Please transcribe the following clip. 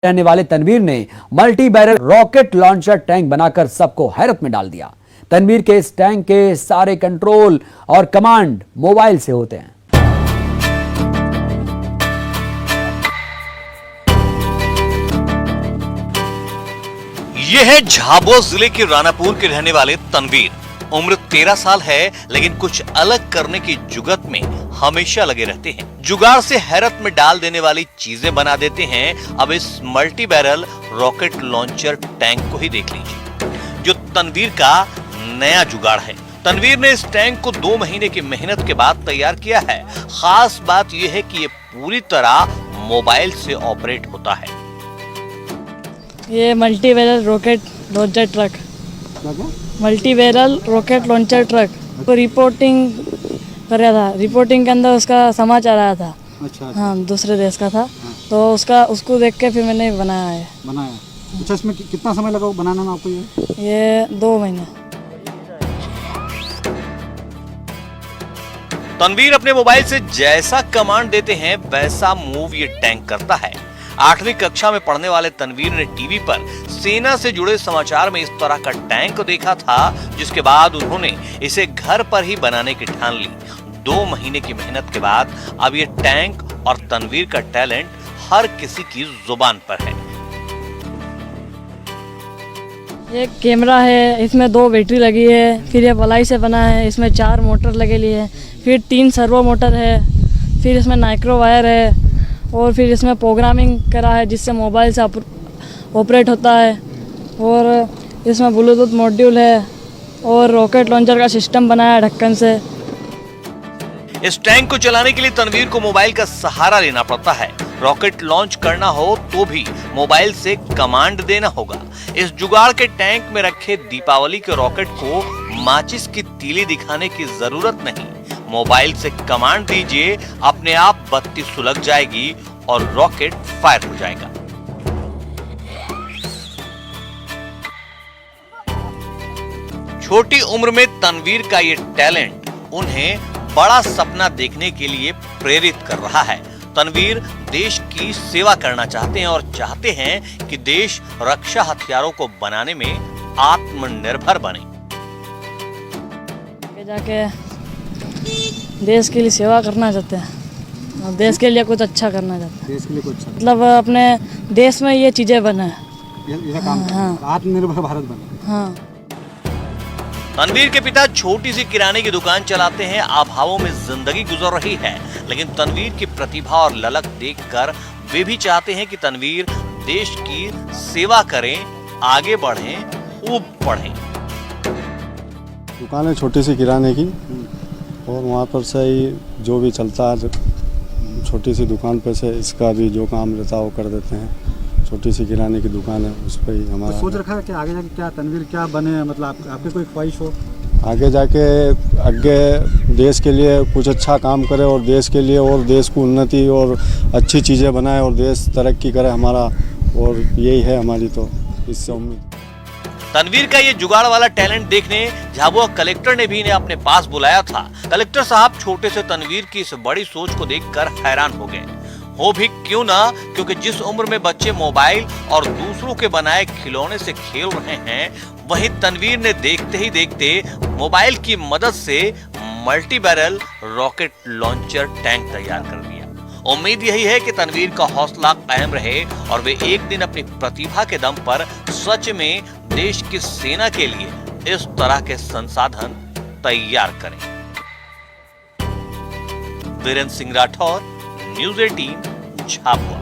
रहने वाले तनवीर ने multi barrel rocket launcher tank बनाकर सबको हैरत में डाल दिया। तनवीर के इस टैंक के सारे कंट्रोल और कमांड मोबाइल से होते हैं। यह है झाबुआ जिले के रानापुर के रहने वाले तनवीर। उम्र 13 साल है, लेकिन कुछ अलग करने की जुगत में हमेशा लगे रहते हैं। जुगाड़ से हैरत में डाल देने वाली चीजें बना देते हैं। अब इस multi barrel rocket launcher tank को ही देख लीजिए, जो तनवीर का नया जुगाड़ है। तनवीर ने इस टैंक को 2 महीने की मेहनत के बाद तैयार किया है। खास बात यह है कि ये पूरी तरह मोबाइल से ऑपरेट होता है। ये multi barrel rocket launcher truck, multi barrel rocket launcher truck को रिपोर्टिंग कर रहा था। रिपोर्टिंग के अंदर उसका समाचार आया था। अच्छा। हाँ, दूसरे देश का था। तो उसको देख के फिर मैंने बनाया है। अच्छा, इसमें कितना समय लगा बनाने में आपको? ये 2 महीने। तनवीर अपने मोबाइल से जैसा कमांड देते हैं वैसा मूव ये टैंक करता है। 8वीं कक्षा में पढ़ने वाले तनवीर ने टीवी पर सेना से जुड़े समाचार में इस तरह का टैंक देखा था, जिसके बाद उन्होंने इसे घर पर ही बनाने की ठान ली। 2 महीने की मेहनत के बाद अब ये टैंक और तनवीर का टैलेंट हर किसी की जुबान पर है। ये कैमरा है, इसमें 2 बैटरी लगी है। फिर ये पलाई से बना है, इसमें 4 मोटर लगे लिए है। फिर 3 सर्वो मोटर है। फिर इसमें माइक्रो वायर है और फिर इसमें प्रोग्रामिंग करा है जिससे मोबाइल से ऑपरेट होता है। और इसमें ब्लूटूथ मॉड्यूल है और रॉकेट लॉन्चर का सिस्टम बनाया है ढक्कन से। इस टैंक को चलाने के लिए तनवीर को मोबाइल का सहारा लेना पड़ता है। रॉकेट लॉन्च करना हो तो भी मोबाइल से कमांड देना होगा। इस जुगाड़ के टैंक में रखे दीपावली के रॉकेट को माचिस की तीली दिखाने की जरूरत नहीं। मोबाइल से कमांड दीजिए, अपने आप बत्ती सुलग जाएगी और रॉकेट फायर हो जाएगा। छोटी उम्र में तनवीर का ये टैलेंट उन्हें बड़ा सपना देखने के लिए प्रेरित कर रहा है। तनवीर देश की सेवा करना चाहते हैं और चाहते हैं कि देश रक्षा हथियारों को बनाने में आत्मनिर्भर बने। जाके देश के लिए सेवा करना चाहते हैं और देश के लिए कुछ अच्छा करना चाहते हैं। देश के लिए कुछ अच्छा, मतलब अपने देश में ये चीजें बने। ये काम आत्मनिर्भर भारत बने। हाँ। तनवीर के पिता छोटी सी किराने की दुकान चलाते हैं। अभावों में जिंदगी गुजर रही है, लेकिन तनवीर की प्रतिभा और ललक देखकर वे भी चाहते हैं कि तनवीर देश की सेवा करें, आगे बढ़ें, खूब पढ़ें। दुकान है छोटी सी किराने की और वहाँ पर से ही जो भी चलता है, छोटी सी दुकान पर से इसका भी जो काम रहता है वो कर देते हैं। छोटी सी किराने की दुकान है, उस पर ही हमारा। तो सोच रखा है कि आगे जाके क्या तनवीर क्या बने, मतलब आपकी कोई ख्वाहिश हो? आगे जाके आगे देश के लिए कुछ अच्छा काम करे और देश के लिए और देश को उन्नति और अच्छी चीज़ें बनाए और देश तरक्की करे हमारा, और यही है हमारी तो इससे उम्मीद। तनवीर का ये जुगाड़ वाला टैलेंट देखने झाबुआ कलेक्टर ने भी इन्हें अपने पास बुलाया था। कलेक्टर साहब छोटे से तनवीर की इस बड़ी सोच को देखकर हैरान हो गए। हो भी क्यों ना, क्योंकि जिस उम्र में बच्चे मोबाइल और दूसरों के बनाए खिलौने से खेल रहे हैं, वहीं तनवीर ने देखते ही देखते मोबाइल की मदद से multi barrel rocket launcher tank तैयार कर दिया। उम्मीद यही है कि तनवीर का हौसला कायम रहे और वे एक दिन अपनी प्रतिभा के दम पर सच में देश की सेना के लिए इस तरह के संसाधन तैयार करें। वीरेंद्र सिंह राठौर, न्यूज़ 18 झाबुआ।